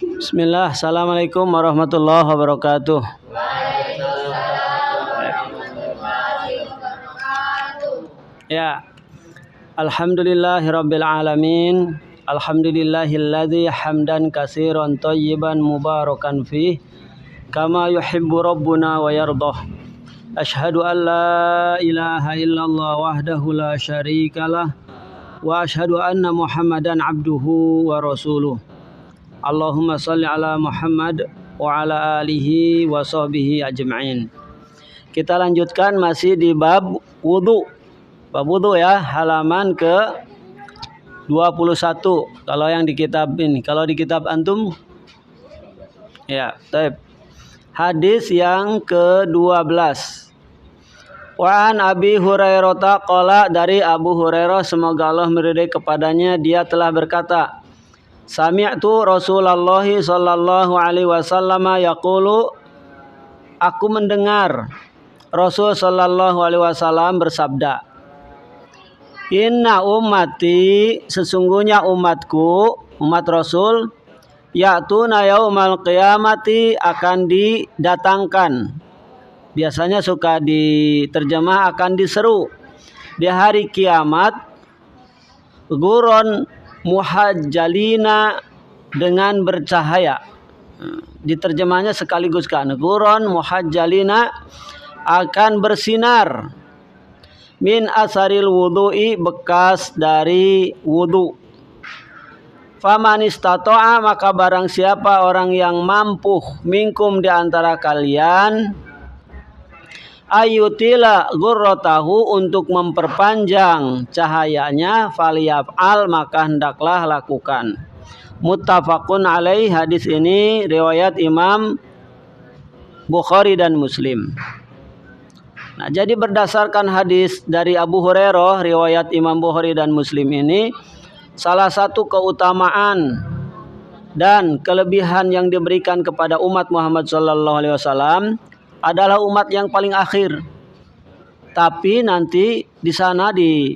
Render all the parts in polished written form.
Bismillah, Assalamualaikum warahmatullahi wabarakatuh. Ya, Alhamdulillahirabbil alamin. Alhamdulillahilladzi hamdan katsiran thayyiban mubarakan fih kama yuhibbu rabbuna wa yardah. Asyhadu an la ilaha illallah wahdahu la syarikalah wa asyhadu anna Muhammadan abduhu wa rasuluh. Allahumma shalli ala Muhammad wa ala alihi wa sahbihi ajma'in. Kita lanjutkan masih di bab wudu. Bab wudu ya, halaman ke 21 kalau yang di kitab ini. Kalau di kitab antum ya, baik. Hadis yang ke-12. Wa an Abi Hurairah qala, dari Abu Hurairah semoga Allah meridai kepadanya, dia telah berkata, sami'tu Rasulullah sallallahu alaihi wasallam yaqulu, aku mendengar Rasul sallallahu alaihi wasallam bersabda, inna ummati, sesungguhnya umatku, umat Rasul, ya'tuna yaumal qiyamati, akan didatangkan. Biasanya suka diterjemah akan diseru di hari kiamat, guron muhajjalina, dengan bercahaya. Diterjemahnya sekaligus kan, guron muhajjalina, akan bersinar, min asaril wudu'i, bekas dari wudu. Faman istata'a, maka barang siapa orang yang mampu, minkum, di antara kalian, ayutila ghurratahu, untuk memperpanjang cahayanya, faliyaf'al, maka hendaklah lakukan. Muttafaqun alaih, hadis ini riwayat Imam Bukhari dan Muslim. Nah, jadi berdasarkan hadis dari Abu Hurairah riwayat Imam Bukhari dan Muslim ini, salah satu keutamaan dan kelebihan yang diberikan kepada umat Muhammad SAW adalah umat yang paling akhir. Tapi nanti di sana di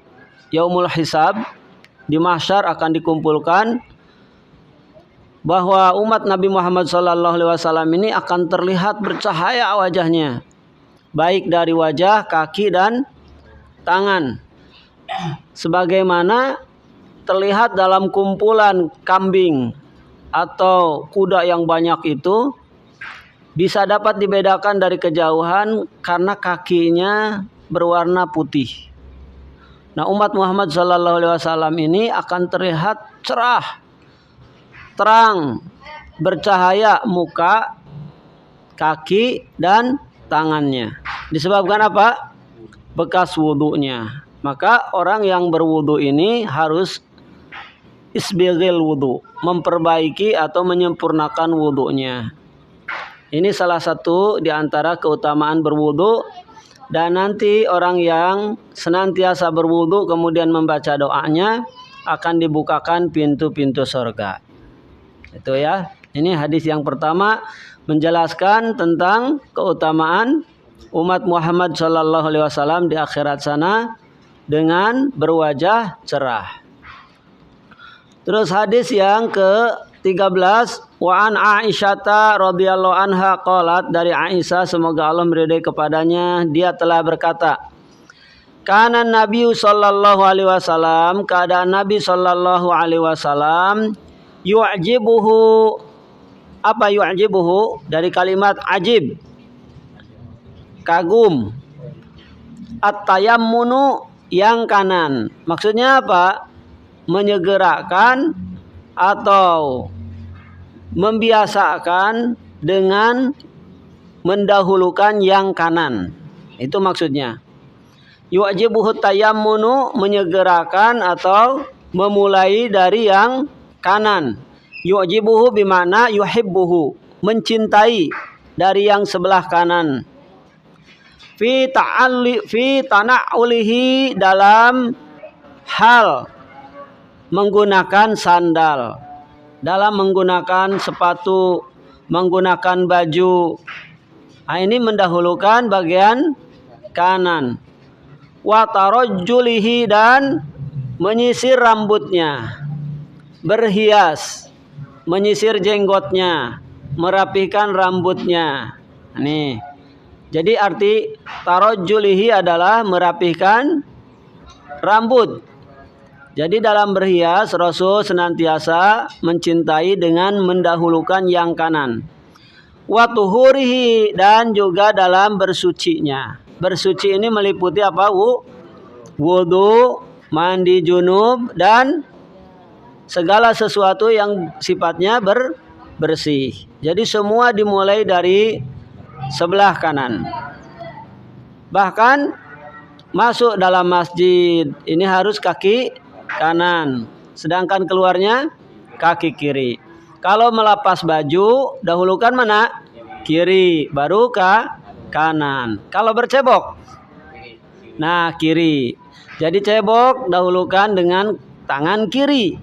Yaumul Hisab, di mahsyar akan dikumpulkan bahwa umat Nabi Muhammad SAW ini akan terlihat bercahaya wajahnya, baik dari wajah, kaki, dan tangan, sebagaimana terlihat dalam kumpulan kambing atau kuda yang banyak itu, bisa dapat dibedakan dari kejauhan karena kakinya berwarna putih. Nah, umat Muhammad SAW ini akan terlihat cerah, terang, bercahaya muka, kaki, dan tangannya. Disebabkan apa? Bekas wudunya. Maka orang yang berwudu ini harus isbighil wudu, memperbaiki atau menyempurnakan wudunya. Ini salah satu di antara keutamaan berwudu. Dan nanti orang yang senantiasa berwudu kemudian membaca doanya, akan dibukakan pintu-pintu surga. Itu ya. Ini hadis yang pertama menjelaskan tentang keutamaan umat Muhammad SAW di akhirat sana dengan berwajah cerah. Terus hadis yang ke-13, wa an Aisyata radhiyallahu anha qalat, dari Aisyah semoga Allah meridai kepadanya, dia telah berkata, kana Nabi sallallahu alaihi wasallam, keadaan Nabi sallallahu alaihi wasallam, yu'jibuhu, apa yu'jibuhu? Dari kalimat ajib, kagum. At-tayammunu, yang kanan. Maksudnya apa? Menyegerakan atau membiasakan dengan mendahulukan yang kanan. Itu maksudnya. Yu'jibuhu tayammunu, menyegerakan atau memulai dari yang kanan. Yu'jibuhu bimana yuhibbuhu, mencintai dari yang sebelah kanan. Fi tana'ulihi, dalam hal menggunakan sandal, dalam menggunakan sepatu, menggunakan baju. Nah, ini mendahulukan bagian kanan. Wa tarajjulihi, dan menyisir rambutnya, berhias. menyisir jenggotnya, merapikan rambutnya. Nih. Jadi arti tarajjulihi adalah merapihkan rambut. Jadi dalam berhias Rasul senantiasa mencintai dengan mendahulukan yang kanan. Wa tuhurihi, dan juga dalam bersucinya. Bersuci ini meliputi apa? Wudu, mandi junub, dan segala sesuatu yang sifatnya bersih. Jadi semua dimulai dari sebelah kanan. Bahkan masuk dalam masjid ini harus kaki kanan, sedangkan keluarnya kaki kiri. Kalau melepas baju dahulukan mana? Kiri, baru ke kanan. Kalau bercebok, nah kiri. Jadi cebok dahulukan dengan tangan kiri.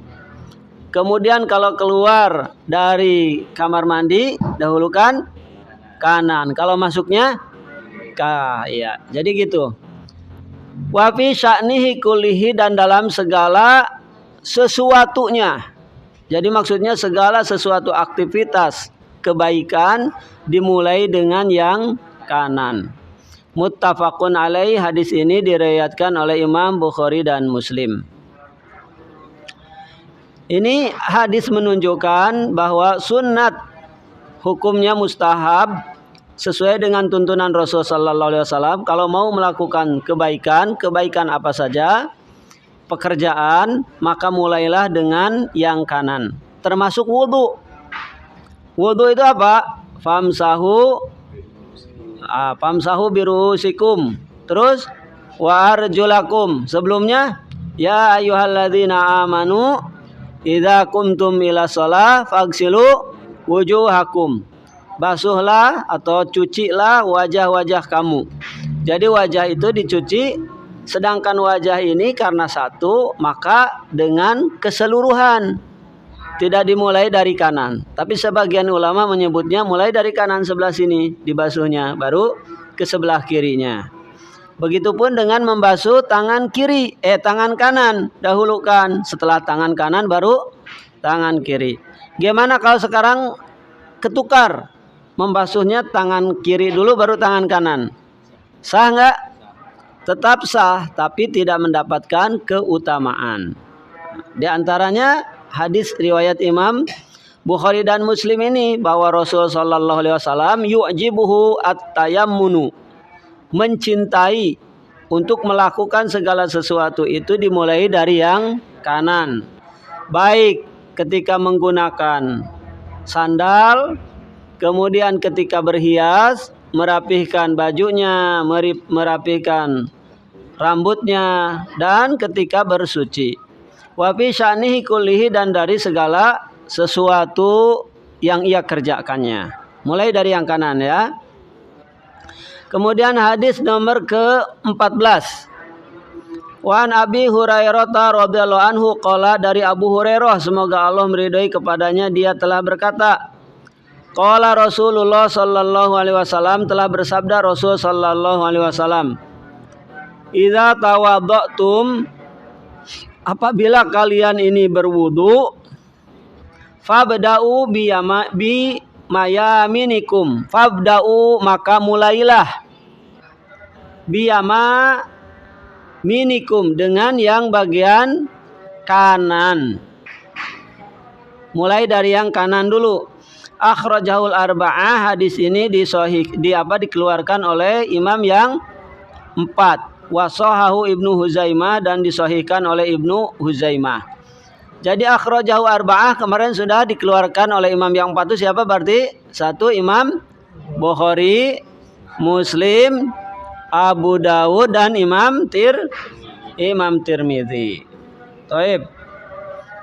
Kemudian kalau keluar dari kamar mandi dahulukan kanan. Kalau masuknya ya. Jadi gitu. Wa fi sya'nihi kullihi, dan dalam segala sesuatunya. Jadi maksudnya segala sesuatu aktivitas kebaikan dimulai dengan yang kanan. Muttafaqun alaih, hadis ini diriwayatkan oleh Imam Bukhari dan Muslim. Ini hadis menunjukkan bahwa sunat hukumnya mustahab sesuai dengan tuntunan Rasul sallallahu alaihi wasallam. Kalau mau melakukan kebaikan apa saja, pekerjaan, maka mulailah dengan yang kanan. Termasuk wudu. Wudu itu apa? Famsahu birusikum. Terus wa arjulakum. Sebelumnya ya ayyuhalladzina amanu idza qumtum ila shalah faghsilu wujuhakum. Basuhlah atau cucilah wajah-wajah kamu. Jadi wajah itu dicuci, sedangkan wajah ini karena satu maka dengan keseluruhan. Tidak dimulai dari kanan. Tapi sebagian ulama menyebutnya mulai dari kanan sebelah sini dibasuhnya, baru ke sebelah kirinya. Begitupun dengan membasuh tangan kanan dahulukan, setelah tangan kanan baru tangan kiri. Gimana kalau sekarang ketukar? Membasuhnya tangan kiri dulu baru tangan kanan. Sah enggak? Tetap sah, tapi tidak mendapatkan keutamaan. Di antaranya hadis riwayat Imam Bukhari dan Muslim ini bahwa Rasul sallallahu alaihi wasallam yu'jibuhu at-tayammunu, mencintai untuk melakukan segala sesuatu itu dimulai dari yang kanan. Baik ketika menggunakan sandal, kemudian ketika berhias, merapihkan bajunya, merapihkan rambutnya, dan ketika bersuci. Wa fi sya'nihi kullihi, dan dari segala sesuatu yang ia kerjakannya. Mulai dari yang kanan ya. Kemudian hadis nomor ke-14. Wa an Abi Hurairah radhiyallahu anhu qala, dari Abu Hurairah semoga Allah meridhai kepadanya, dia telah berkata, qala Rasulullah sallallahu alaihi wasallam, telah bersabda Rasul sallallahu alaihi wasallam, idza tawaddatum, apabila kalian ini berwudu, fabda'u bi mayaminikum, fabda'u maka mulailah, minikum dengan yang bagian kanan. Mulai dari yang kanan dulu. Akhrajahul arba'ah, hadis ini dikeluarkan oleh imam yang 4. Wasahahu Ibnu Huzaimah, dan disahihkan oleh Ibnu Huzaimah. Jadi akhrajahu arba'ah kemarin sudah dikeluarkan oleh imam yang 4 itu siapa berarti? 1 Imam Bukhari, Muslim, Abu Dawud, dan Imam Tirmidzi. Taib.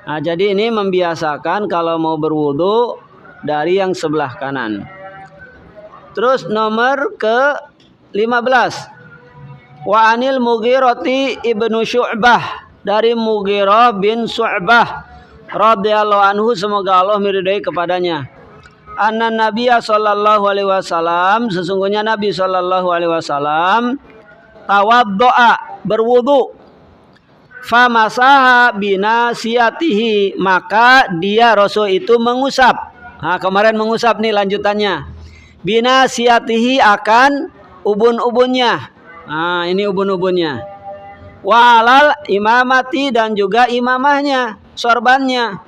Nah, jadi ini membiasakan kalau mau berwudu dari yang sebelah kanan. Terus nomor ke-15. Wa anil Mughirati ibnu Syu'bah, dari Mughirah bin Syu'bah radhiyallahu anhu semoga Allah meridai kepadanya. Anna Nabiyya sallallahu alaihi wasallam, sesungguhnya Nabi sallallahu alaihi wasallam tawaddoa, berwudu. Famasaha binasiyatihi, maka dia Rasul itu mengusap. Nah, kemarin mengusap nih lanjutannya. Binasiyatihi, akan ubun-ubunnya. Nah, ini ubun-ubunnya. Walal imamati, dan juga imamahnya, sorbannya.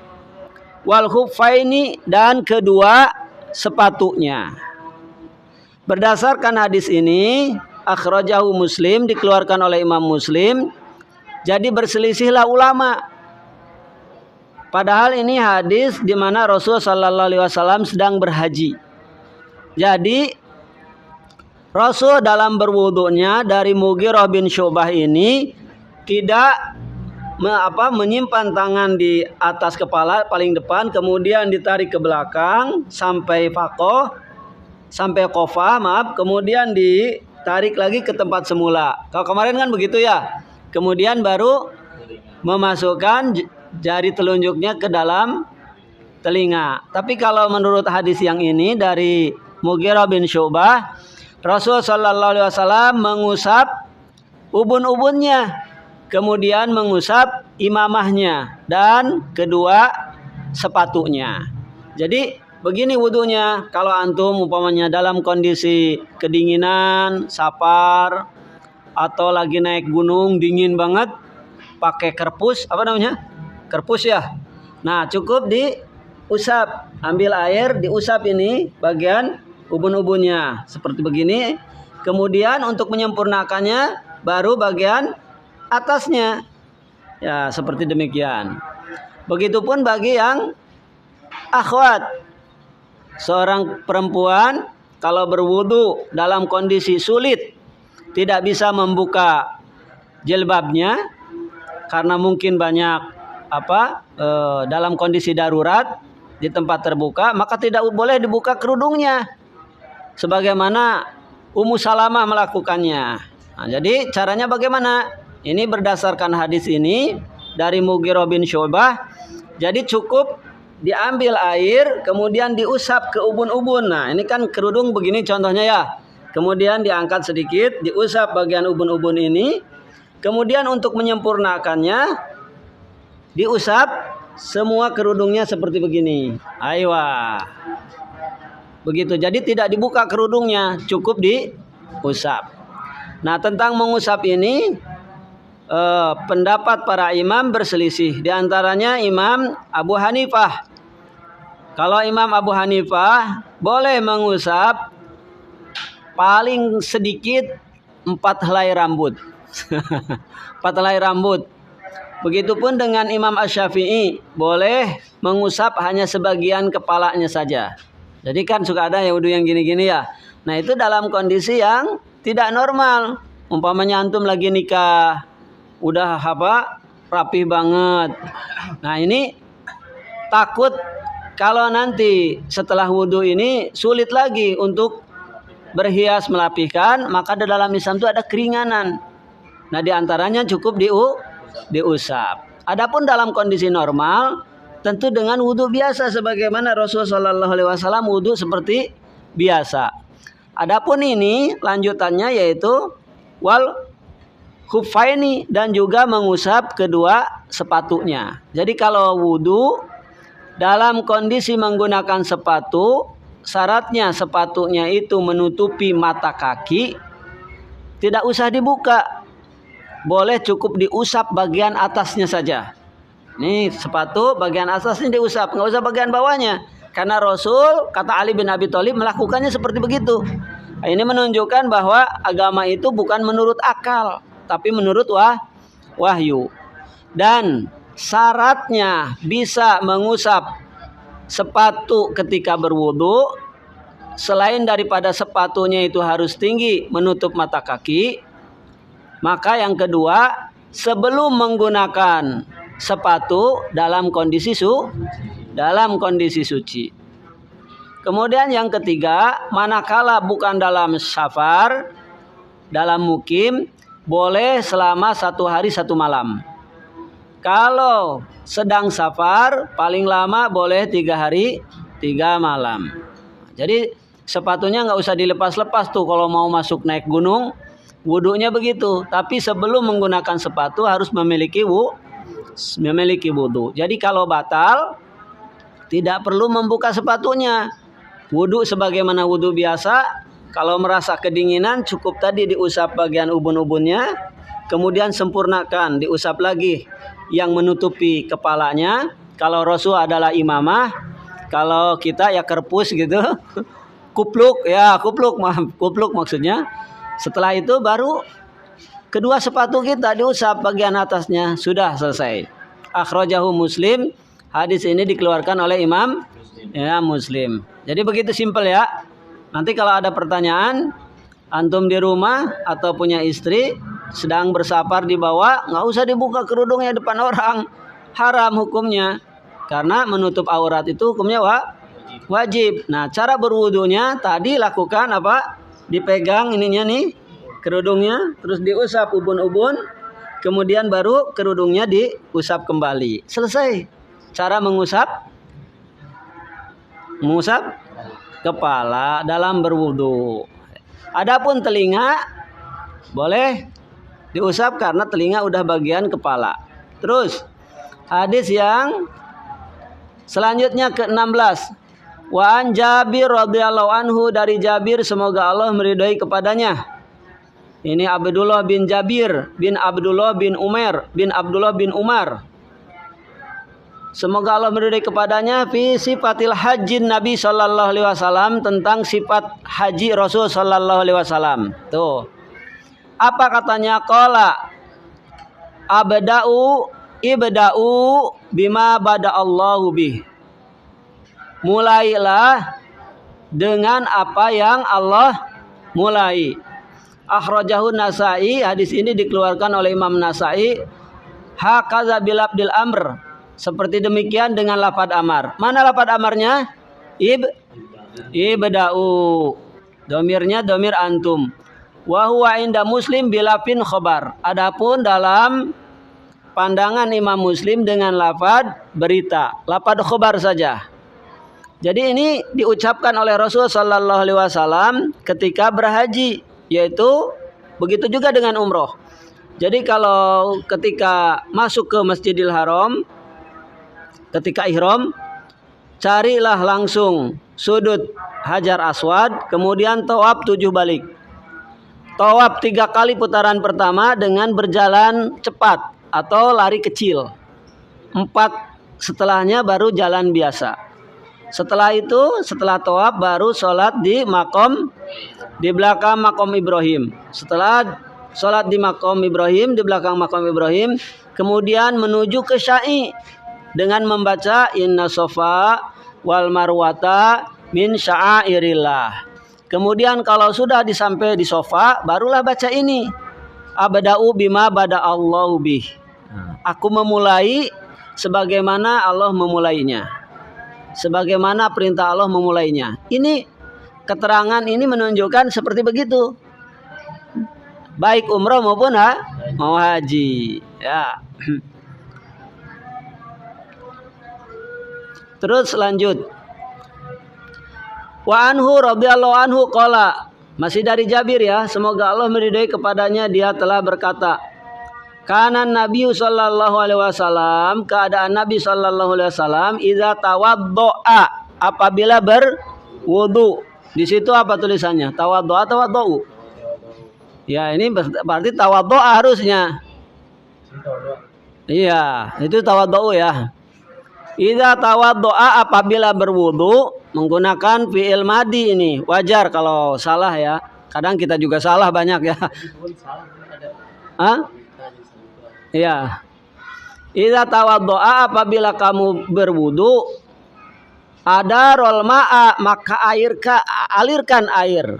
Wal khuffaini, dan kedua sepatunya. Berdasarkan hadis ini, akhrajahu Muslim, dikeluarkan oleh Imam Muslim. Jadi berselisihlah ulama. Padahal ini hadis di mana Rasul sallallahu alaihi wasallam sedang berhaji. Jadi Rasul dalam berwudunya dari Mughirah bin Syu'bah ini tidak menyimpan tangan di atas kepala paling depan, kemudian ditarik ke belakang sampai qafah, kemudian ditarik lagi ke tempat semula. Kalau kemarin kan begitu ya. Kemudian baru memasukkan jari telunjuknya ke dalam telinga. Tapi kalau menurut hadis yang ini dari Mughirah bin Syu'bah, Rasul sallallahu alaihi wasallam mengusap ubun-ubunnya, kemudian mengusap imamahnya dan kedua sepatunya. Jadi begini wudunya, kalau antum umpamanya dalam kondisi kedinginan, safar, atau lagi naik gunung dingin banget, pakai kerpus, kerpus ya. Nah, cukup diusap, ambil air diusap ini bagian ubun-ubunnya seperti begini. Kemudian untuk menyempurnakannya baru bagian atasnya. Ya, seperti demikian. Begitupun bagi yang akhwat, seorang perempuan kalau berwudu dalam kondisi sulit, tidak bisa membuka jilbabnya karena mungkin banyak dalam kondisi darurat di tempat terbuka, maka tidak boleh dibuka kerudungnya sebagaimana Ummu Salamah melakukannya. Nah, jadi caranya bagaimana? Ini berdasarkan hadis ini dari Mughirah bin Syu'bah. Jadi cukup diambil air kemudian diusap ke ubun-ubun. Nah, ini kan kerudung begini contohnya ya. Kemudian diangkat sedikit, diusap bagian ubun-ubun ini. Kemudian untuk menyempurnakannya, diusap semua kerudungnya seperti begini. Aywa. Begitu. Jadi tidak dibuka kerudungnya, cukup diusap. Nah, tentang mengusap ini, pendapat para imam berselisih. Di antaranya Imam Abu Hanifah. Kalau Imam Abu Hanifah boleh mengusap paling sedikit 4 helai rambut. 4 helai rambut. Begitupun dengan Imam Asy-Syafi'i, boleh mengusap hanya sebagian kepalanya saja. Jadi kan suka ada yang wudu yang gini-gini ya. Nah, itu dalam kondisi yang tidak normal. Umpamanya antum lagi nikah, udah rapih banget. Nah, ini takut kalau nanti setelah wudu ini sulit lagi untuk berhias melapihkan, maka di dalam Islam itu ada keringanan. Nah, diantaranya cukup diusap. Adapun dalam kondisi normal, tentu dengan wudu biasa sebagaimana Rasulullah SAW wudu seperti biasa. Adapun ini lanjutannya yaitu wal khuffaini, dan juga mengusap kedua sepatunya. Jadi kalau wudu dalam kondisi menggunakan sepatu, syaratnya sepatunya itu menutupi mata kaki, tidak usah dibuka. Boleh cukup diusap bagian atasnya saja. Nih sepatu bagian atasnya diusap, nggak usah bagian bawahnya. Karena Rasul, kata Ali bin Abi Thalib, melakukannya seperti begitu. Ini menunjukkan bahwa agama itu bukan menurut akal, tapi menurut wahyu. Dan syaratnya bisa mengusap sepatu ketika berwudu, selain daripada sepatunya itu harus tinggi menutup mata kaki, maka yang kedua, sebelum menggunakan sepatu dalam kondisi suci. Kemudian yang ketiga, manakala bukan dalam safar, dalam mukim, boleh selama 1 hari 1 malam. Kalau sedang safar, paling lama boleh 3 hari 3 malam. Jadi sepatunya nggak usah dilepas-lepas tuh kalau mau masuk naik gunung. Wudunya begitu, tapi sebelum menggunakan sepatu harus memiliki wudu. Jadi kalau batal tidak perlu membuka sepatunya. Wudu sebagaimana wudu biasa. Kalau merasa kedinginan cukup tadi diusap bagian ubun-ubunnya, kemudian sempurnakan, diusap lagi yang menutupi kepalanya. Kalau Rasul adalah imamah, kalau kita ya kerpus gitu. Kupluk maksudnya. Setelah itu baru kedua sepatu kita diusap bagian atasnya, sudah selesai. Akhrajahu Muslim. Hadis ini dikeluarkan oleh Imam Muslim. Jadi begitu simpel ya. Nanti kalau ada pertanyaan, antum di rumah atau punya istri sedang bersafar di bawah, nggak usah dibuka kerudungnya depan orang. Haram hukumnya. Karena menutup aurat itu hukumnya wajib. Nah, cara berwudunya tadi lakukan apa? Dipegang ininya nih, kerudungnya, terus diusap ubun-ubun, kemudian baru kerudungnya diusap kembali. Selesai. Cara mengusap kepala dalam berwudu. Adapun telinga boleh diusap karena telinga udah bagian kepala. Terus hadis yang selanjutnya ke-16. Wa an Jabir radhiyallahu anhu, dari Jabir semoga Allah meridhai kepadanya. Ini Abdullah bin Jabir bin Abdullah bin Umar. Semoga Allah meridhai kepadanya fi sifatil hajjin Nabi sallallahu alaihi wasallam, tentang sifat haji Rasul sallallahu alaihi wasallam. Tuh. Apa katanya? Qala ibda'u bima bada'allahu bih. Mulailah dengan apa yang Allah mulai. Akhrajahu Nasa'i. Hadis ini dikeluarkan oleh Imam Nasa'i. Hakaza bil abdil amr. Seperti demikian dengan lafad amar. Mana lafad amarnya? Ibda'u. Domirnya domir antum. Wa huwa inda Muslim bilafin khobar. Adapun dalam pandangan Imam Muslim dengan lafad berita. Lafad khobar saja. Jadi ini diucapkan oleh Rasul sallallahu alaihi wasallam ketika berhaji, yaitu begitu juga dengan umroh. Jadi kalau ketika masuk ke Masjidil Haram, ketika ihram, carilah langsung sudut Hajar Aswad, kemudian tawaf 7 balik. Tawaf 3 kali putaran pertama dengan berjalan cepat atau lari kecil. 4 setelahnya baru jalan biasa. Setelah itu, setelah tawaf baru sholat di belakang makom Ibrahim. Setelah sholat di makom Ibrahim, di belakang makom Ibrahim, kemudian menuju ke Sya'i dengan membaca Inna Sofa wal Marwata min sya'airillah. Kemudian kalau sudah sampai di Sofa, barulah baca ini. Abda'u bima bada'allahu bih. Aku memulai sebagaimana Allah memulainya. Sebagaimana perintah Allah memulainya. Ini keterangan ini menunjukkan seperti begitu. Baik umrah maupun mau haji. Ya. Terus lanjut. Wa anhu radhiyallahu anhu qala. Masih dari Jabir ya. Semoga Allah meridhai kepadanya, dia telah berkata. Kana Nabi sallallahu alaihi wasallam, keadaan Nabi sallallahu alaihi wasallam idza tawaddoa, apabila berwudu. Di situ apa tulisannya? Tawaddoa, tawaddou. Ya, ini berarti tawaddoa harusnya. Iya, itu tawaddou ya. Idza tawaddoa, apabila berwudu, menggunakan fi'il madi ini. Wajar kalau salah ya. Kadang kita juga salah banyak ya. Hah? Ya. Idza tawaddoa, apabila kamu berwudu, adarol ma'a, maka alirkan air.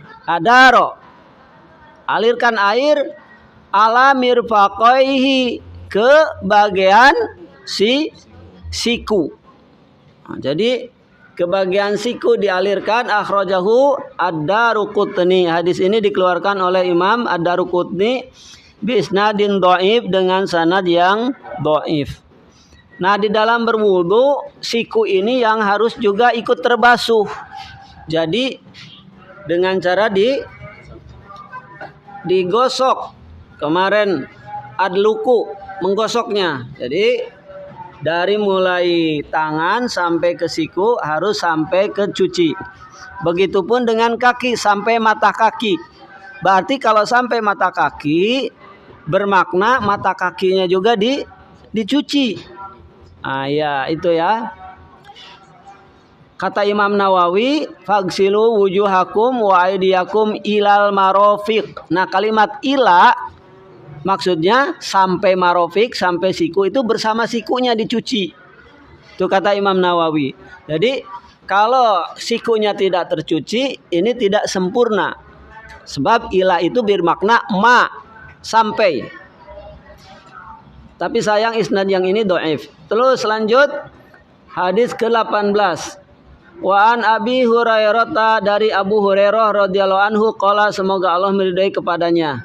Alirkan air ala mirfaqaihi, ke bagian siku. Nah, jadi ke bagian siku dialirkan. Akhrajahu Ad-Daruqutni. Hadis ini dikeluarkan oleh Imam Ad-Daruqutni bisnadin dhaif, dengan sanad yang dhaif. Nah, di dalam berwudu, siku ini yang harus juga ikut terbasuh. Jadi dengan cara digosok. Kemarin adluku, menggosoknya. Jadi dari mulai tangan sampai ke siku harus sampai ke cuci. Begitupun dengan kaki sampai mata kaki. Berarti kalau sampai mata kaki bermakna mata kakinya juga dicuci. Ya itu ya. Kata Imam Nawawi, fagsilu wujuhakum wa aydiyakum ilal marofiq. Nah, kalimat ila maksudnya sampai marofiq, sampai siku itu bersama sikunya dicuci. Itu kata Imam Nawawi. Jadi kalau sikunya tidak tercuci, ini tidak sempurna. Sebab ila itu bermakna ma, sampai. Tapi sayang isnad yang ini dhaif. Terus lanjut hadis ke-18. Wa an Abi Hurairah, dari Abu Hurairah radhiyallahu anhu qala, semoga Allah meridai kepadanya.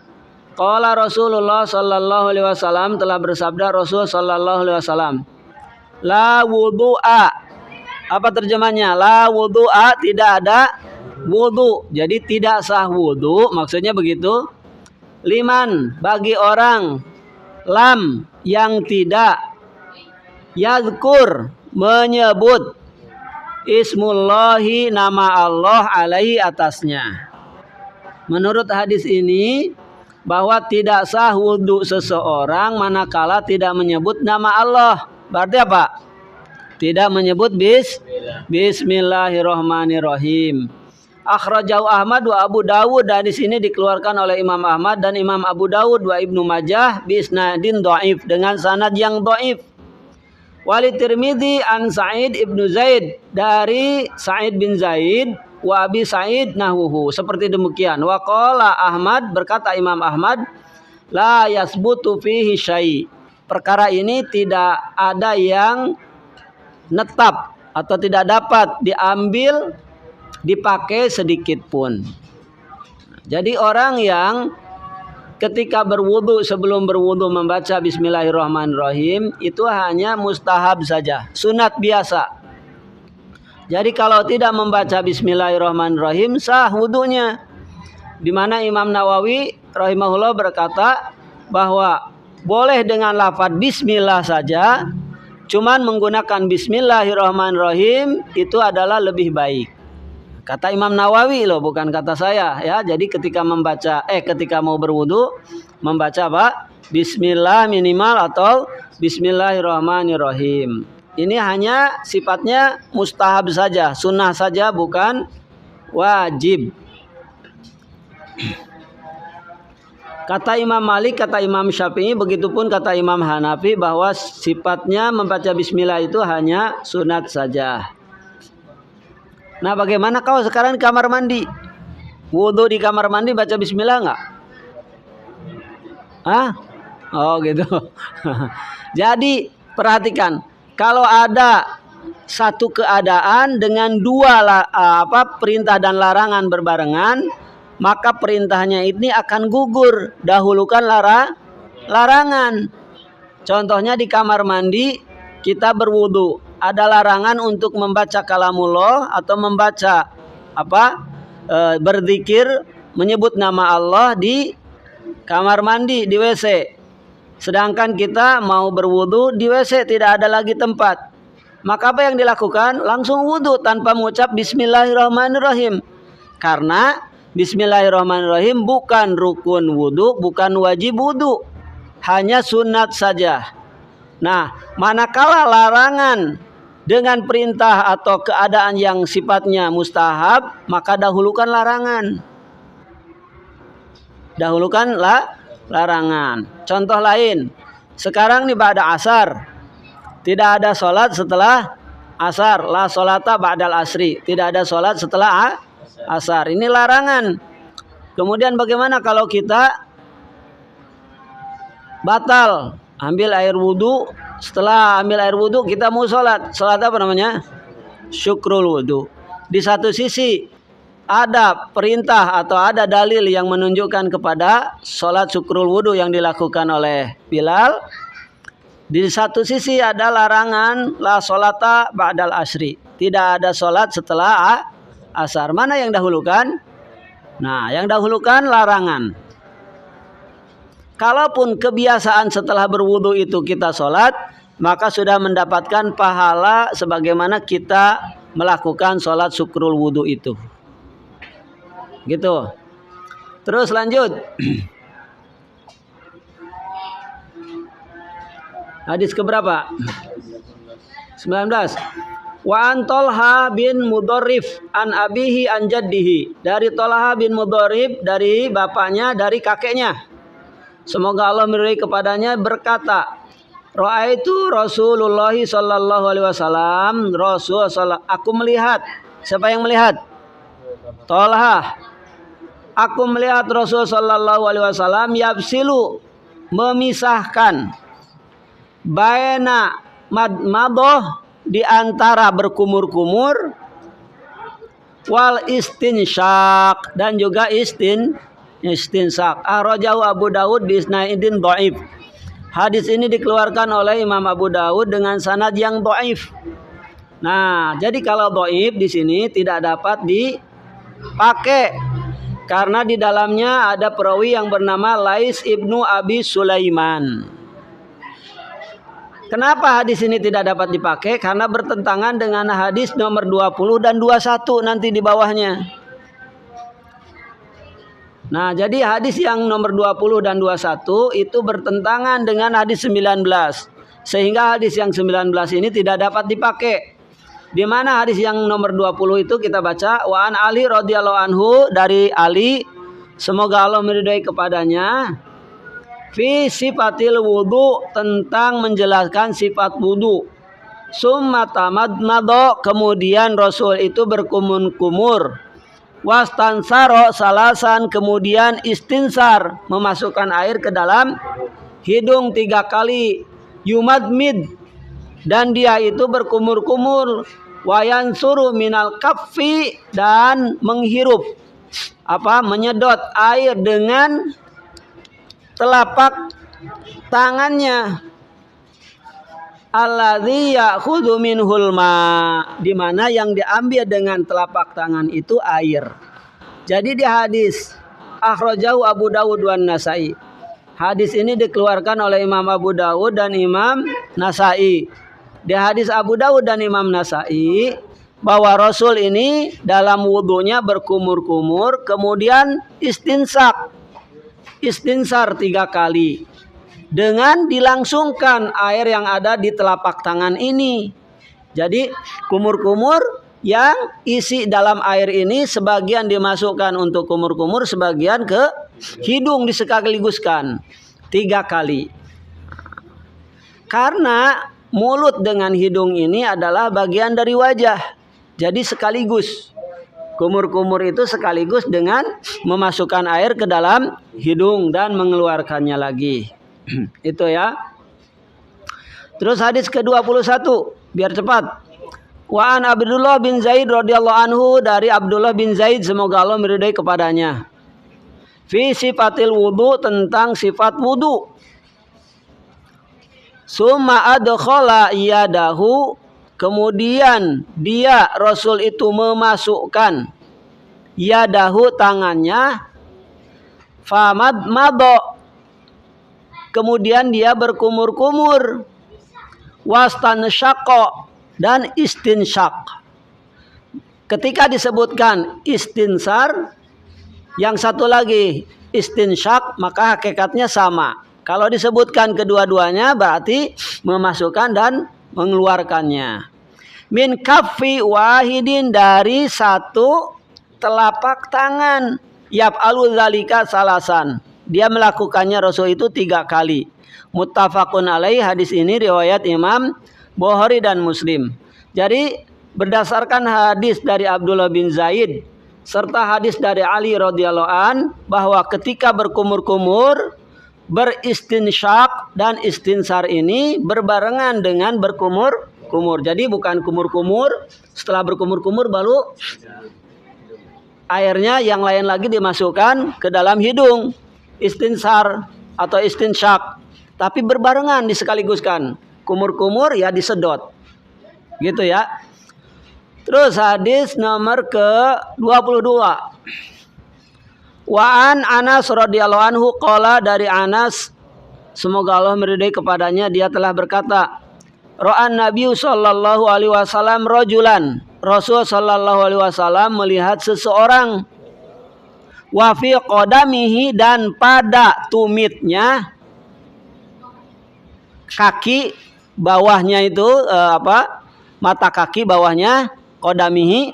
Qala Rasulullah sallallahu alaihi wasallam, telah bersabda Rasul sallallahu alaihi wasallam. La wudu'a. Apa terjemahnya? La wudu'a, tidak ada wudu. Jadi tidak sah wudu, maksudnya begitu. Liman, bagi orang, lam, yang tidak yadhkur, menyebut ismullahi, nama Allah, alaihi, atasnya. Menurut hadis ini bahwa tidak sah wudhu seseorang manakala tidak menyebut nama Allah. Berarti apa? Tidak menyebut Bismillahirrahmanirrahim. Akhrajahu Ahmad wa Abu Dawud, dan di sini dikeluarkan oleh Imam Ahmad dan Imam Abu Dawud wa Ibnu Majah bisnadin dhaif, dengan sanad yang dhaif. Wali Tirmidzi an Sa'id ibnu Zaid, dari Sa'id bin Zaid, wa Abi Sa'id nahwuhu, seperti demikian. Wa qala Ahmad, berkata Imam Ahmad, la yasbutu fihi syai'. Perkara ini tidak ada yang netap atau tidak dapat diambil, dipakai sedikit pun. Jadi orang yang ketika berwudu, sebelum berwudu membaca Bismillahirrahmanirrahim, itu hanya mustahab saja, sunat biasa. Jadi kalau tidak membaca Bismillahirrahmanirrahim sah wudunya. Di mana Imam Nawawi rahimahullah berkata bahwa boleh dengan lafaz Bismillah saja, cuman menggunakan Bismillahirrahmanirrahim itu adalah lebih baik. Kata Imam Nawawi loh, bukan kata saya ya. Jadi ketika mau berwudu membaca apa? Bismillah minimal atau Bismillahirrahmanirrahim. Ini hanya sifatnya mustahab saja, sunnah saja, bukan wajib. Kata Imam Malik, kata Imam Syafi'i, begitupun kata Imam Hanafi, bahwa sifatnya membaca Bismillah itu hanya sunat saja. Nah, bagaimana kau sekarang di kamar mandi? Wudu di kamar mandi baca Bismillah enggak? Hah? Oh gitu. Jadi perhatikan, kalau ada satu keadaan dengan dua perintah dan larangan berbarengan, maka perintahnya ini akan gugur. Dahulukan larangan. Contohnya di kamar mandi kita berwudu, ada larangan untuk membaca kalamullah atau membaca berzikir, menyebut nama Allah di kamar mandi, di WC. Sedangkan kita mau berwudu di WC, tidak ada lagi tempat. Maka apa yang dilakukan? Langsung wudu tanpa mengucap Bismillahirrahmanirrahim. Karena Bismillahirrahmanirrahim bukan rukun wudu, bukan wajib wudu, hanya sunat saja. Nah, manakala larangan dengan perintah atau keadaan yang sifatnya mustahab, maka dahulukan larangan. Dahulukan larangan. Contoh lain, sekarang nih ba'da asar, tidak ada sholat setelah asar. La sholata ba'dal asri, tidak ada sholat setelah asar. Ini larangan. Kemudian bagaimana kalau kita batal ambil air wudu, setelah ambil air wudu kita mau sholat apa namanya? Syukrul wudu. Di satu sisi ada perintah atau ada dalil yang menunjukkan kepada sholat syukrul wudu yang dilakukan oleh Bilal. Di satu sisi ada larangan la sholata ba'dal asri, tidak ada sholat setelah asar. Mana yang dahulukan? Nah, yang dahulukan larangan. kalaupun kebiasaan setelah berwudu itu kita sholat, maka sudah mendapatkan pahala sebagaimana kita melakukan sholat syukrul wudu itu. Gitu. Terus lanjut. Hadis keberapa? 19. Wa an Tolha bin Mudorrif an abihi an jaddihi. Dari Tolha bin Mudorrif, dari bapaknya, dari kakeknya. Semoga Allah meridai kepadanya, berkata, Ra'aitu Rasulullah sallallahu alaihi wasallam, aku melihat. Siapa yang melihat? Tolha. Aku melihat Rasul sallallahu alaihi wasallam yafsilu, memisahkan baina madmadoh, di antara berkumur-kumur, wal istinsyak, dan juga istinsyak. Akhrajahu Abu Dawud bi isnadin dhaif. Hadis ini dikeluarkan oleh Imam Abu Dawud dengan sanad yang dhaif. Nah, jadi kalau dhaif di sini tidak dapat dipakai karena di dalamnya ada perawi yang bernama Lais ibnu Abi Sulaiman. Kenapa hadis ini tidak dapat dipakai? Karena bertentangan dengan hadis nomor 20 dan 21 nanti di bawahnya. Nah, jadi hadis yang nomor 20 dan 21 itu bertentangan dengan hadis 19. Sehingga hadis yang 19 ini tidak dapat dipakai. Di mana hadis yang nomor 20 itu kita baca, wa an Ali radhiyallahu anhu, dari Ali, semoga Allah meridai kepadanya, fi sifatil wudu, tentang menjelaskan sifat wudu. Summa tamadmado, kemudian Rasul itu berkumur-kumur. Wastansaro salasan, kemudian istinsar, memasukkan air ke dalam hidung 3 kali. Yumadmid, dan dia itu berkumur-kumur. Wayansuru minal kaffi, dan menghirup menyedot air dengan telapak tangannya. Alladzi ya'khudhu minhul ma, di mana yang diambil dengan telapak tangan itu air. Jadi di hadis akhrajahu Abu Dawud wan Nasai. Hadis ini dikeluarkan oleh Imam Abu Dawud dan Imam Nasai. Di hadis Abu Dawud dan Imam Nasai bahwa Rasul ini dalam wudunya berkumur-kumur, kemudian istinsar 3 kali dengan dilangsungkan air yang ada di telapak tangan ini. Jadi kumur-kumur yang isi dalam air ini sebagian dimasukkan untuk kumur-kumur, sebagian ke hidung disekaliguskan 3 kali. Karena mulut dengan hidung ini adalah bagian dari wajah, jadi sekaligus. Kumur-kumur itu sekaligus dengan memasukkan air ke dalam hidung dan mengeluarkannya lagi. Itu ya. Terus hadis ke-21, biar cepat. Wa an Abdullah bin Zaid radhiyallahu anhu, dari Abdullah bin Zaid semoga Allah meridai kepadanya. Fi sifatil wudu, tentang sifat wudu. Summa adkhala yadahu, kemudian dia Rasul itu memasukkan yadahu, tangannya, famadmado, kemudian dia berkumur-kumur, wastansyaqa, dan istinsyak. Ketika disebutkan istinsar, yang satu lagi istinsyak, maka hakikatnya sama. Kalau disebutkan kedua-duanya berarti memasukkan dan mengeluarkannya. Min kaffi wahidin, dari 1 telapak tangan. Yaf'alu dzalika salasan, dia melakukannya Rasul itu 3 kali. Muttafaqun alaih, hadis ini riwayat Imam Bukhari dan Muslim. Jadi berdasarkan hadis dari Abdullah bin Zaid serta hadis dari Ali radhiyallahu an, bahwa ketika berkumur-kumur, beristinsyak dan istinsar ini berbarengan dengan berkumur-kumur. Jadi bukan kumur-kumur, setelah berkumur-kumur baru airnya yang lain lagi dimasukkan ke dalam hidung, istinsar atau istinsyak, tapi berbarengan, disekaligus,kan. Kumur-kumur ya disedot, gitu ya. Terus hadis nomor ke-22. Wa an Anas radhiyallahu anhu qala, dari Anas semoga Allah meridai kepadanya, dia telah berkata, Ra'an Nabi sallallahu alaihi wasallam rajulan, Rasul sallallahu alaihi wasallam melihat seseorang, wa fi qadamihi, dan pada tumitnya, kaki bawahnya itu mata kaki bawahnya, qadamihi,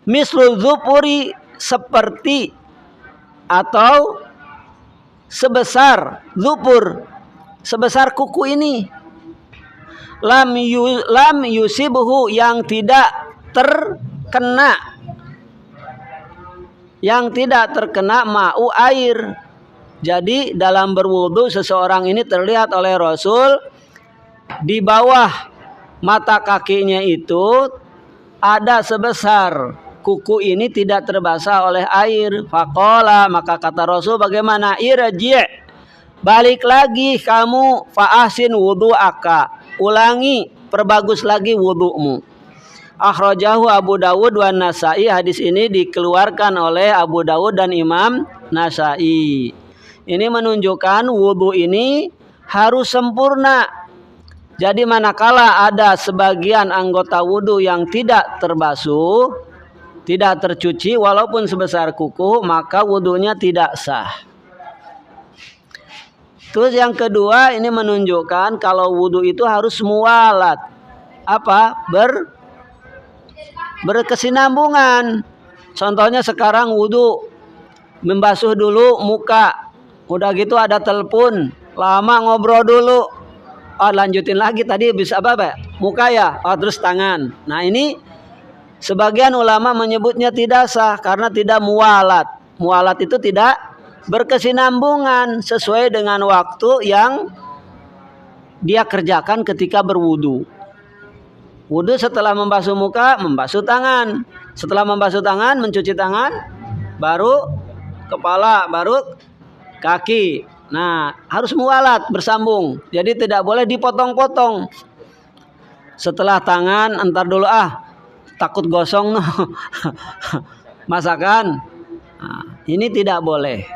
mislu dzufuri, seperti atau sebesar dzufur, sebesar kuku ini, lam yusibhu, yang tidak terkena ma'u, air. Jadi dalam berwudu seseorang ini terlihat oleh Rasul di bawah mata kakinya itu ada sebesar kuku ini tidak terbasah oleh air. Faqala, maka kata Rasul, bagaimana? Irji', balik lagi kamu, fa'ahsin wudu'aka, ulangi, perbagus lagi wudu'mu. Akhrajahu Abu Dawud wa Nasa'i, hadis ini dikeluarkan oleh Abu Dawud dan Imam Nasa'i. Ini menunjukkan wudu ini harus sempurna. Jadi manakala ada sebagian anggota wudu yang tidak terbasuh, tidak tercuci walaupun sebesar kuku, maka wudunya tidak sah. Terus yang kedua, ini menunjukkan kalau wudu itu harus muwalat. Berkesinambungan. Contohnya sekarang wudu, membasuh dulu muka, udah gitu ada telepon, lama ngobrol dulu, lanjutin lagi, tadi bisa muka ya, terus tangan. Nah ini sebagian ulama menyebutnya tidak sah karena tidak muwalat. Muwalat itu tidak berkesinambungan sesuai dengan waktu yang dia kerjakan ketika berwudu. Wudu setelah membasuh muka, membasuh tangan. Setelah membasuh tangan, mencuci tangan, baru kepala, baru kaki. Nah, harus muwalat, bersambung. Jadi tidak boleh dipotong-potong. Setelah tangan, entar dulu takut gosong masakan. Nah, ini tidak boleh.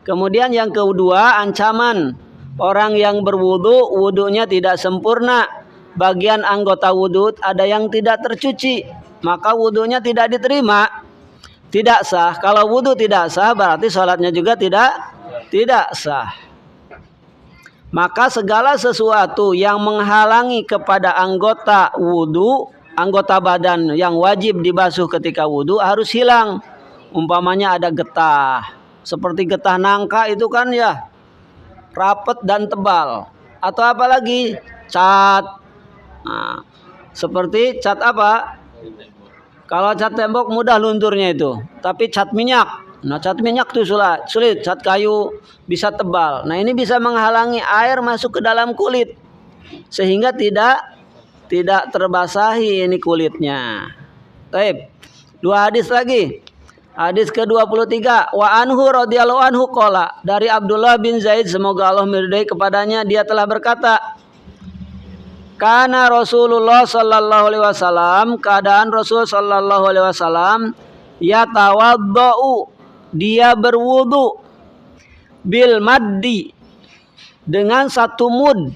Kemudian yang kedua, ancaman orang yang berwudu, wudunya tidak sempurna. Bagian anggota wudu ada yang tidak tercuci, maka wudunya tidak diterima, tidak sah. Kalau wudu tidak sah, berarti sholatnya juga tidak sah. Maka segala sesuatu yang menghalangi kepada anggota wudu, anggota badan yang wajib dibasuh ketika wudu harus hilang. Umpamanya ada getah, seperti getah nangka itu kan ya rapet dan tebal. Atau apalagi cat. Nah, seperti cat apa? Kalau cat tembok mudah lunturnya itu, tapi cat minyak. Nah, cat minyak itu sulit, cat kayu bisa tebal. Nah, ini bisa menghalangi air masuk ke dalam kulit sehingga tidak terbasahi ini kulitnya. Baik. Dua hadis lagi. Hadis ke-23, wa anhu radhiyallahu anhu qala, dari Abdullah bin Zaid semoga Allah meridai kepadanya, dia telah berkata, Kana Rasulullah sallallahu alaihi wasallam, keadaan Rasul sallallahu alaihi wasallam, yatawaddau, dia berwudu, bil maddi, dengan satu mud,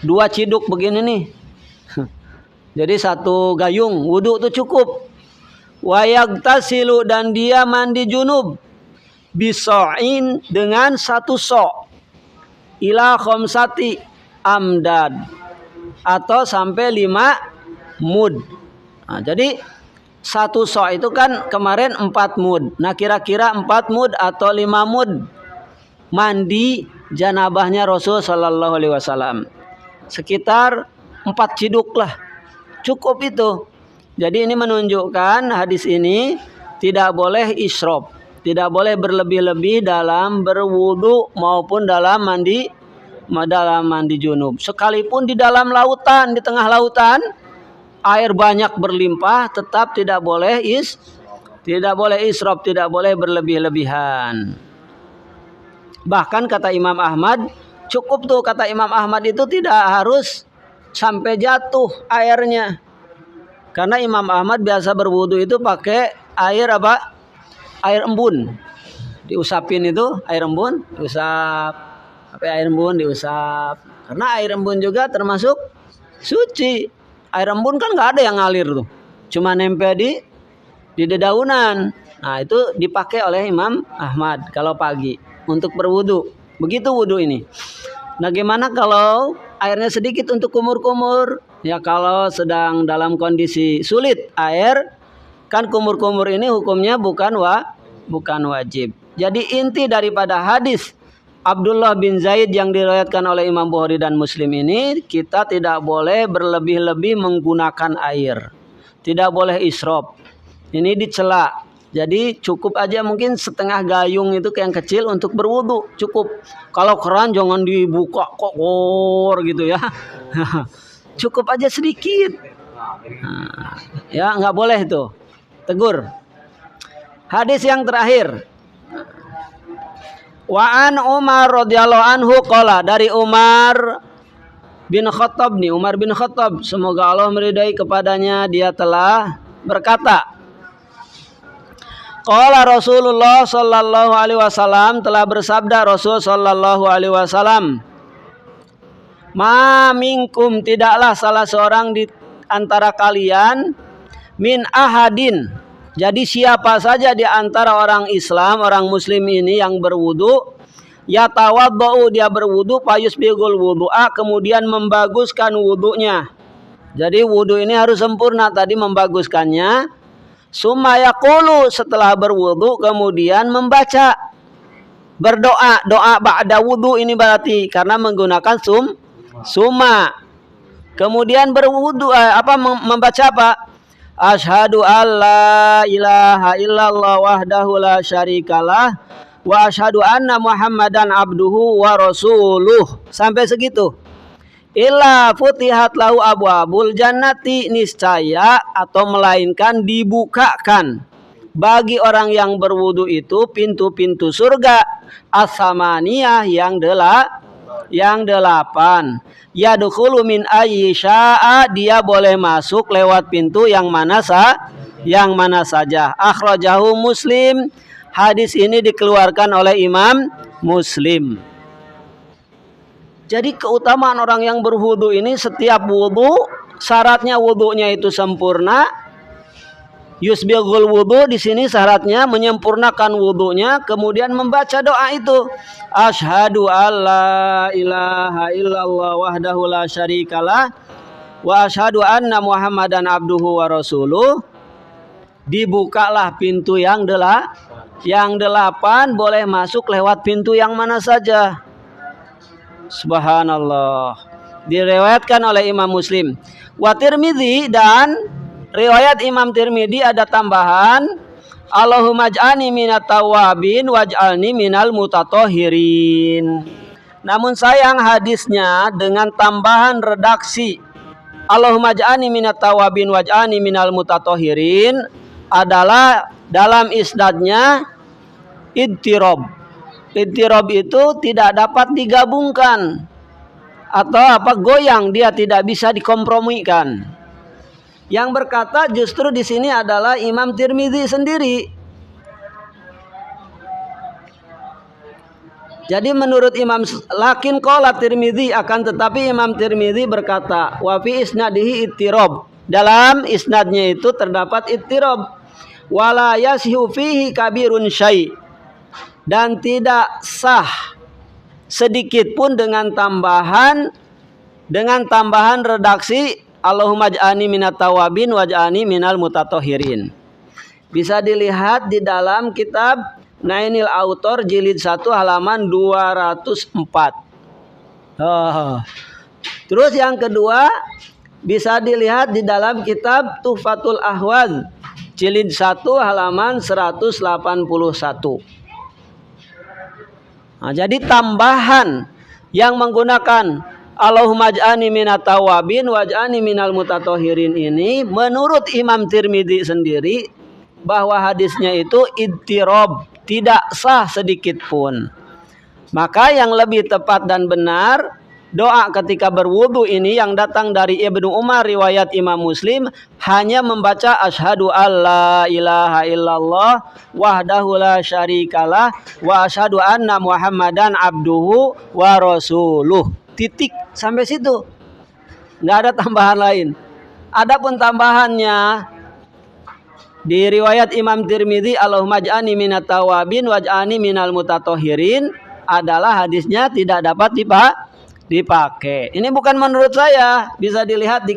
2 ciduk begini nih. Jadi 1 gayung wudu itu cukup. Wa yagtasilu, dan dia mandi junub, biso'in, dengan 1 so', ila khamsati amdad, atau sampai 5 mud. Nah, jadi 1 so' itu kan kemarin 4 mud. Nah, kira-kira 4 mud atau 5 mud mandi janabahnya Rasul sallallahu alaihi wasallam. Sekitar 4 ciduk lah. Cukup itu. Jadi ini menunjukkan hadis ini tidak boleh israf, tidak boleh berlebih-lebih dalam berwudu maupun dalam mandi junub. Sekalipun di dalam lautan, di tengah lautan, air banyak berlimpah, tetap tidak boleh israf, tidak boleh berlebih-lebihan. Bahkan kata Imam Ahmad, cukup tuh, kata Imam Ahmad itu tidak harus sampai jatuh airnya. Karena Imam Ahmad biasa berwudu itu pakai air air embun. Diusapin itu air embun, diusap. Air embun diusap. Karena air embun juga termasuk suci. Air embun kan nggak ada yang ngalir tuh. Cuma nempel di dedaunan. Nah, itu dipakai oleh Imam Ahmad kalau pagi untuk berwudu. Begitu wudu ini. Nah, gimana kalau airnya sedikit untuk kumur-kumur? Ya kalau sedang dalam kondisi sulit air, kan kumur-kumur ini hukumnya bukan wajib. Jadi inti daripada hadis Abdullah bin Zaid yang diriwayatkan oleh Imam Bukhari dan Muslim ini, kita tidak boleh berlebih-lebih menggunakan air. Tidak boleh israf. Ini dicela. Jadi cukup aja mungkin setengah gayung itu yang kecil untuk berwudu, cukup. Kalau keran jangan dibuka kokor gitu ya. Cukup aja sedikit. Nah, ya nggak boleh itu. Tegur. Hadis yang terakhir. Wa an Umar radhiyallahu anhu qala, dari Umar bin Khattab nih, Umar bin Khattab semoga Allah meridai kepadanya, dia telah berkata, qala Rasulullah sallallahu alaihi wasallam, telah bersabda Rasul sallallahu alaihi wasallam, ma minkum, tidaklah salah seorang di antara kalian, min ahadin, jadi siapa saja di antara orang Islam, orang Muslim ini yang berwudu, yatawaddau, dia berwudu, fayusbigul wudu'a, kemudian membaguskan wudunya. Jadi wudu ini harus sempurna, tadi membaguskannya. Summa yaqulu, setelah berwudu kemudian membaca, berdoa, doa ba'da wudu ini berarti karena menggunakan summa. Kemudian berwudu membaca apa? Asyhadu alla ilaha illallah wahdahu la syarikalah wa asyhadu anna Muhammadan abduhu wa rasuluh. Sampai segitu. Illa futihat lahu abwabul jannati, niscaya atau melainkan dibukakan bagi orang yang berwudu itu pintu-pintu surga as-samaniyah yang delapan. Yadkhulu min ayyi syaa, dia boleh masuk lewat pintu yang mana saja. Akhrajahu Muslim, hadis ini dikeluarkan oleh Imam Muslim. Jadi keutamaan orang yang berwudu ini, setiap wudu syaratnya wudunya itu sempurna. Yusbighul wudu di sini syaratnya menyempurnakan wudunya, kemudian membaca doa itu. Asyhadu alla ilaha illallah wahdahu la syarikalah wa asyhadu anna Muhammadan abduhu wa rasuluh. Dibukalah pintu yang delapan, boleh masuk lewat pintu yang mana saja. Subhanallah. Diriwayatkan oleh Imam Muslim. Wa Tirmidzi, dan riwayat Imam Tirmidzi ada tambahan, Allahumma ij'alni minat tawabin waj'alni minal mutatahhirin. Namun sayang hadisnya dengan tambahan redaksi Allahumma ij'alni minat tawabin waj'alni minal mutatahhirin adalah dalam isnadnya idtirab. Idtirab itu tidak dapat digabungkan atau goyang, dia tidak bisa dikompromikan. Yang berkata justru di sini adalah Imam Tirmidzi sendiri. Jadi menurut Imam lakin qala Tirmidzi, akan tetapi Imam Tirmidzi berkata wa fi isnadihi ittirab, dalam isnadnya itu terdapat ittirab, wala yasihu fihi kabirun syai', dan tidak sah sedikit pun dengan tambahan redaksi Allahumma ij'alni minat tawabin waj'alni minal mutatahhirin. Bisa dilihat di dalam kitab Nainil Autor jilid 1 halaman 204. Terus yang kedua bisa dilihat di dalam kitab Tuhfatul Ahwaz jilid 1 halaman 181. Nah, jadi tambahan yang menggunakan Allahumma ij'alni minat tawabin waj'alni minal mutatahhirin ini menurut Imam Tirmidzi sendiri bahwa hadisnya itu idtirab, tidak sah sedikit pun. Maka yang lebih tepat dan benar Doa ketika berwudu ini yang datang dari Ibnu Umar riwayat Imam Muslim hanya membaca asyhadu alla ilaha illallah wahdahu la syarikalah wa asyhadu anna Muhammadan abduhu wa rasuluh. Titik sampai situ. Enggak ada tambahan lain. Adapun tambahannya di riwayat Imam Tirmidzi Allahumma ij'alni minat tawabin waj'alni minal mutatahhirin adalah hadisnya tidak dapat dipakai. Ini bukan menurut saya, bisa dilihat di